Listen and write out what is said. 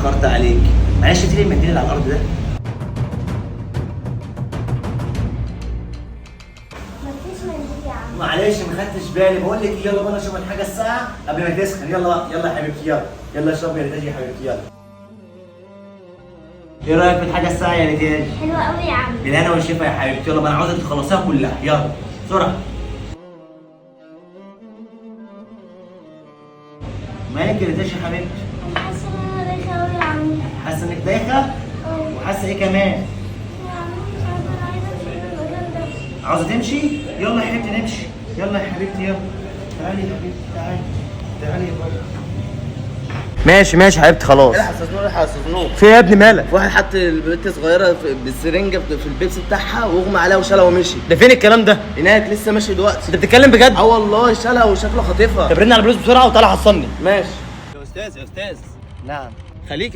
اتاخرت عليك. معلش تيجي المنديل اللي على الارض ده. مفيش منديل يا عم. معلش ما خدتش بالي. بقول لك يلا بقى نشرب الحاجه الساعه قبل ما تسخن. يلا يلا يا حبيبتي يلا. يلا اشربي يا نتاج يا حبيبتي يلا. ايه رايك في الحاجه الساعه يا نتاج؟ حلوة قوي يا عم. بالهنا والشفا يا حبيبتي. يلا ما انا عاوزك تخلصيها كلها. يلا بسرعه. مالك يا نتاج يا حبيبتي؟ انا حاسة ان انا دايخة قوي يا عم. حاسه انك دايخه؟ وحاسه ايه كمان؟ يا عم مش عارفة، انا عايزة امشي من المكان ده. عاوزه تمشي؟ يلا يا حبيبتي نمشي. يلا يا حبيبتي يلا. تعالي يا حبيبتي تعالي. تعالي يا بابا. ماشي ماشي يا حبيبتي خلاص. الحق استاذنور الحق استاذنور. في يا ابني مالك؟ واحد حط البنت صغيره بالسرنجه في البيبسي بتاعها واغمى عليها وشالها ومشي. ده فين الكلام ده؟ هناك لسه ماشي دلوقتي. انت بتتكلم بجد؟ اه والله شالها وشكله خاطفها. طب رن على البوليس بسرعه وتعالى حصلني. ماشي. يا استاذ يا استاذ. نعم. خليك